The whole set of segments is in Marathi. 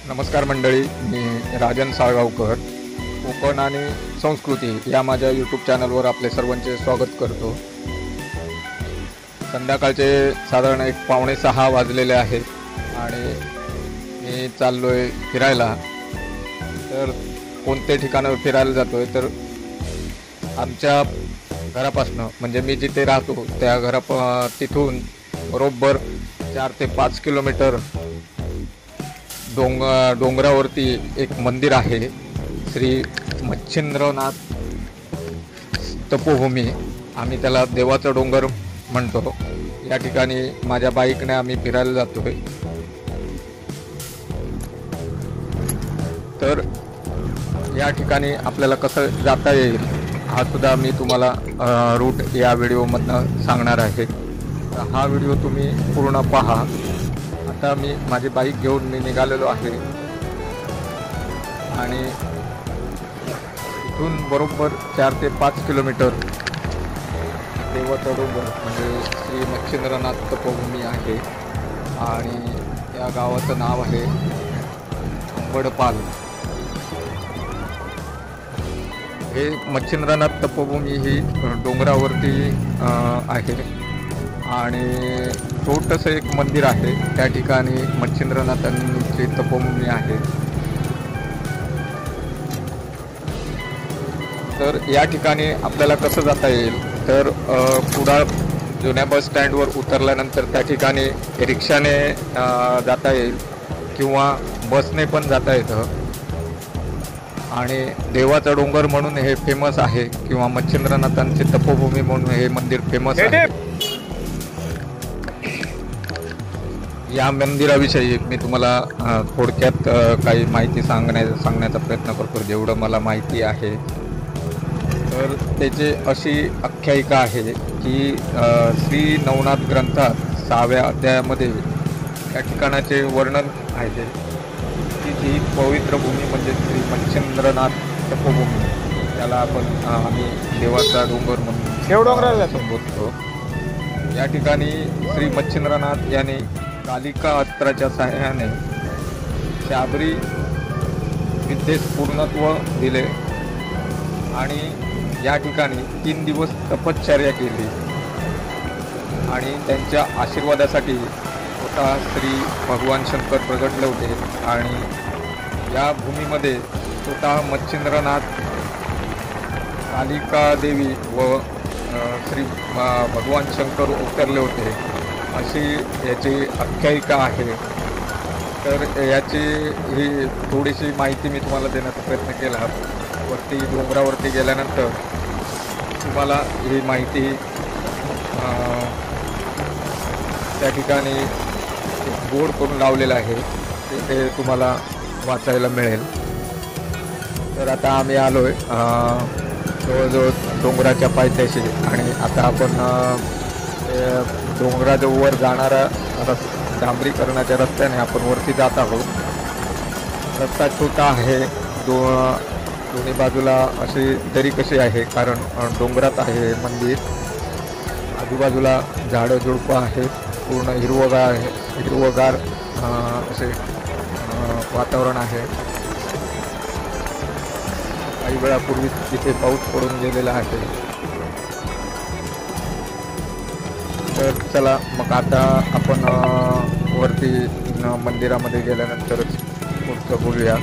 नमस्कार मंडळी, मी राजन साळगावकर. कोकण आणि संस्कृती या माझ्या यूट्यूब चॅनलवर आपले सर्वांचे स्वागत करतो. संध्याकाळचे साधारण 5:45 वाजलेले आहेत आणि मी चाललो आहे फिरायला. तर कोणत्या ठिकाणावर फिरायला जातो आहे तर आमच्या घरापासनं म्हणजे मी जिथे राहतो त्या तिथून बरोबर 4 ते 5 किलोमीटर डोंगरावरती एक मंदिर आहे, श्री मच्छिंद्रनाथ तपोभूमी. आम्ही त्याला देवाचा डोंगर म्हणतो. या ठिकाणी माझ्या बाईकने आम्ही फिरायला जातोय. तर या ठिकाणी आपल्याला कसं जाता येईल हा सुद्धा मी तुम्हाला रूट या व्हिडिओमधनं सांगणार आहे. तर हा व्हिडिओ तुम्ही पूर्ण पहा. आता मी माझी बाईक घेऊन मी निघालेलो आहे आणि इथून बरोबर 4 ते 5 किलोमीटर देवाचा डोंगर म्हणजे श्री मच्छिंद्रनाथ तपोभूमी आहे आणि या गावाचं नाव आहे अंबडपाल. हे मच्छिंद्रनाथ तपोभूमी ही डोंगरावरती आहे आणि छोटंसं एक मंदिर आहे. त्या ठिकाणी मच्छिंद्रनाथांची तपोभूमी आहे. तर या ठिकाणी आपल्याला कसं जाता येईल तर कुडाळ जुन्या बस स्टँडवर उतरल्यानंतर त्या ठिकाणी रिक्षाने जाता येईल किंवा बसने पण जाता येतं. आणि देवाचा डोंगर म्हणून हे फेमस आहे किंवा मच्छिंद्रनाथांची तपोभूमी म्हणून हे मंदिर फेमस आहे. या मंदिराविषयी मी तुम्हाला थोडक्यात काही माहिती सांगण्याचा प्रयत्न करतो जेवढं मला माहिती आहे. तर त्याची अशी आख्यायिका आहे की श्री नवनाथ ग्रंथात 6व्या अध्यायामध्ये या ठिकाणाचे वर्णन आहे की ही पवित्र भूमी म्हणजे श्री मच्छिंद्रनाथ तपोभूमी. त्याला आम्ही देवाचा डोंगर म्हणून संबोधतो. या ठिकाणी श्री मच्छिंद्रनाथ यांनी कालिका अस्त्राच्या सहाय्याने शाबरी विद्येस पूर्णत्व दिले आणि या ठिकाणी 3 दिवस तपश्चर्या केली आणि त्यांच्या आशीर्वादासाठी स्वतः श्री भगवान शंकर प्रगटले होते आणि या भूमीमध्ये स्वतः मच्छिंद्रनाथ, कालिका देवी व श्री भगवान शंकर उतरले होते अशी याची आख्यायिका आहे. तर याची ही थोडीशी माहिती मी तुम्हाला देण्याचा प्रयत्न केला. वरती डोंगरावरती गेल्यानंतर तुम्हाला ही माहिती त्या ठिकाणी बोर्ड करून लावलेला आहे ते तुम्हाला वाचायला मिळेल. तर आता आम्ही आलो आहे जवळजवळ डोंगराच्या पायथ्याशी आणि आता आपण डोंगराच्या वर जाणारा डांबरीकरणाच्या रस्त्याने आपण वरती जात आहोत. रस्ता छोटा आहे. दोन्ही बाजूला अशी दरी कशी आहे कारण डोंगरात आहे मंदिर. आजूबाजूला झाडं झुडपं आहेत. पूर्ण हिरवगार असे वातावरण आहे. काही वेळापूर्वी तिथे पाऊस पडून गेलेला आहे. तर चला मग आता आपण वरती मंदिरामध्ये गेल्यानंतरच पुढचं बोलूया.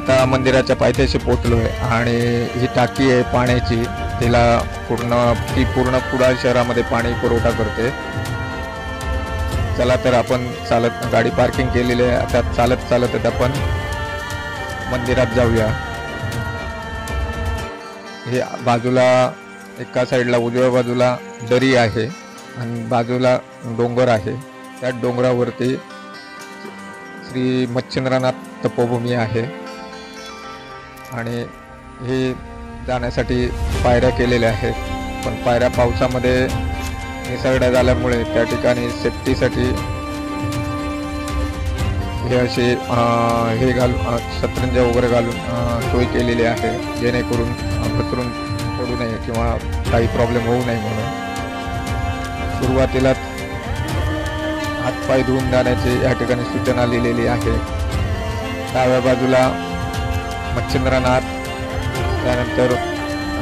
आता मंदिराच्या पायथ्याशी पोहोचलोय आणि ही टाकी आहे पाण्याची, तिला पूर्ण कुडाळ शहरामध्ये पाणी पुरवठा करते. चला तर आपण चालत, गाडी पार्किंग केलेली आहे, आता चालत आपण मंदिरात जाऊया. हे बाजूला एका साईडला उजव्या बाजूला दरी आहे आणि बाजूला डोंगर आहे. त्या डोंगरावरती श्री मच्छिंद्रनाथ तपोभूमी आहे आणि हे जाण्यासाठी पायऱ्या केलेल्या आहेत. पण पायऱ्या पावसामध्ये निसरड्या झाल्यामुळे त्या ठिकाणी सेफ्टीसाठी हे असे हे शतरंज वगैरे घालून सोय केलेली आहे, जेणेकरून घसरून पडू नये किंवा काही प्रॉब्लेम होऊ नये म्हणून. सुरुवातीलाच हातपाय धुवून जाण्याची या ठिकाणी सूचना लिहिलेली आहे. डाव्या बाजूला मच्छिंद्रनाथ, त्यानंतर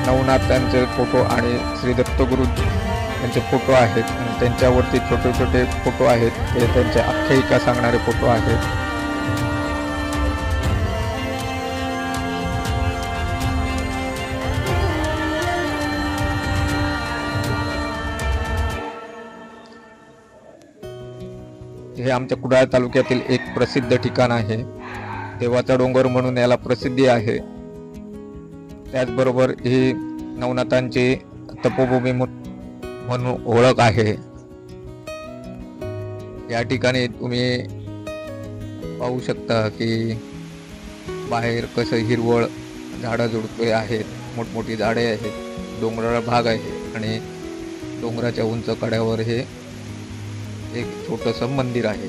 नवनाथांचे फोटो आणि श्री दत्तगुरू त्यांचे फोटो आहेत आणि त्यांच्यावरती छोटे छोटे फोटो आहेत, ते त्यांच्या आख्यायिका सांगणारे फोटो आहेत. हे आमच्या कुडाळ तालुक्यातील एक प्रसिद्ध ठिकाण आहे. देवाचा डोंगर म्हणून याला प्रसिद्धी आहे. त्याचबरोबर ही नवनाथांची तपोभूमी म्हणून ओळख आहे. या ठिकाणी तुम्ही पाहू शकता की बाहेर कसं हिरवळ झाडं झुडपे आहेत, मोठमोठी झाडे आहेत, डोंगराळ भाग आहे आणि डोंगराच्या उंच कड्यावर हे एक छोटंसं मंदिर आहे.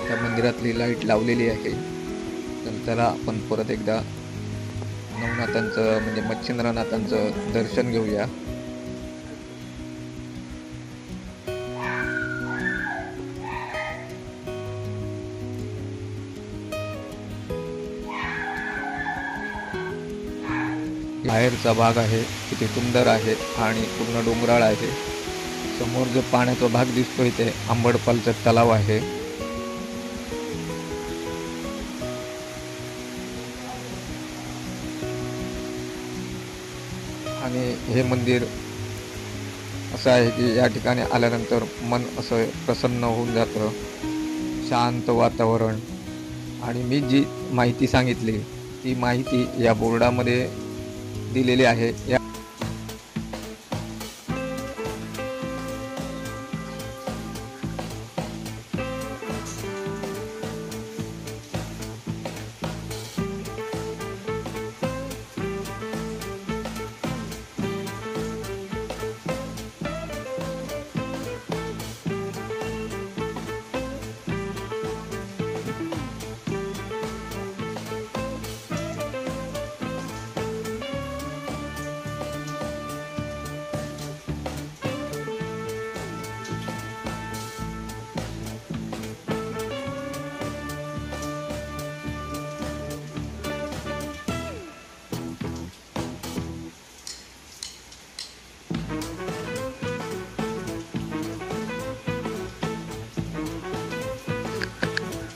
त्या मंदिरातली लाईट लावलेली आहे. तर त्याला आपण परत एकदा नवनाथांचं म्हणजे मच्छिंद्रनाथांचं दर्शन घेऊया. बाहेरचा भाग आहे, किती सुंदर आहे आणि पूर्ण डोंगराळ आहे. समोर जो पाण्याचा भाग दिसतोय ते आंबडपालचा तलाव आहे. आणि हे मंदिर असं आहे की या ठिकाणी आल्यानंतर मन असं प्रसन्न होऊन जातं, शांत वातावरण. आणि मी जी माहिती सांगितली ती माहिती या बोर्डामध्ये दिलेली आहे.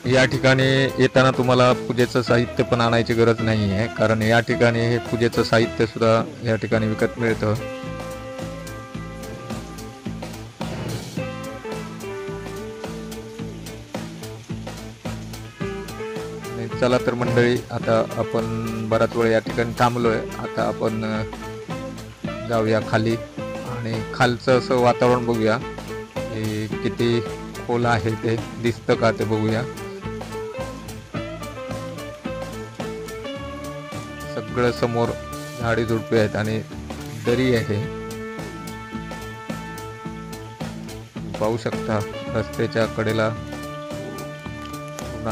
या ठिकाणी येताना तुम्हाला पूजेचं साहित्य पण आणायची गरज नाही आहे, कारण या ठिकाणी हे पूजेचं साहित्य सुद्धा या ठिकाणी विकत मिळतं. चला तर मंडळी, आता आपण बराच वेळ या ठिकाणी थांबलोय. आता आपण जाऊया खाली आणि खालचं असं वातावरण बघूया, की किती खोल आहे ते दिसतं का ते बघूया. सगळं समोर झाडी झुडपे आहेत आणि दरी आहे, पाहू शकता. रस्त्याच्या कडेला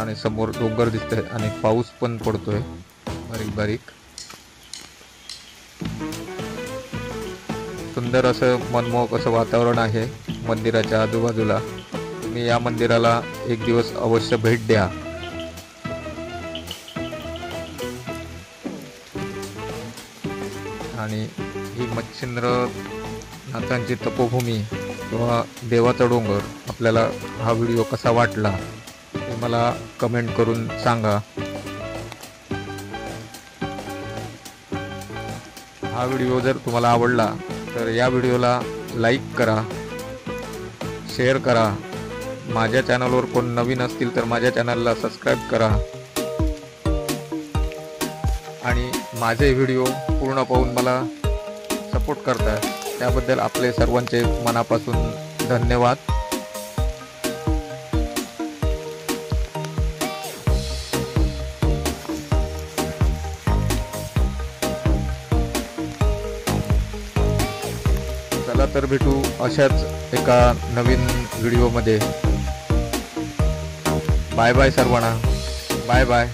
आणि समोर डोंगर दिसतंय आणि पाऊस पण पडतोय बारीक बारीक. सुंदर असं मनमोहक असं वातावरण आहे मंदिराच्या आजूबाजूला. तुम्ही या मंदिराला एक दिवस अवश्य भेट द्या. आणि ही मच्छिंद्रनाथांची तपोभूमी किंवा देवाचा डोंगर आपल्याला हा व्हिडिओ कसा वाटला ते मला कमेंट करून सांगा. हा व्हिडिओ जर तुम्हाला आवडला तर या व्हिडिओला लाईक करा, शेअर करा. माझ्या चॅनलवर कोण नवीन असतील तर माझ्या चॅनलला सबस्क्राईब करा आणि माझे व्हिडिओ पूर्ण पाहून मला सपोर्ट करताय त्याबद्दल आपले सर्वांचे मनापासून धन्यवाद. चला तर भेटू अशाच एका नवीन व्हिडिओमध्ये. बाय बाय सर्वांना. Bye bye.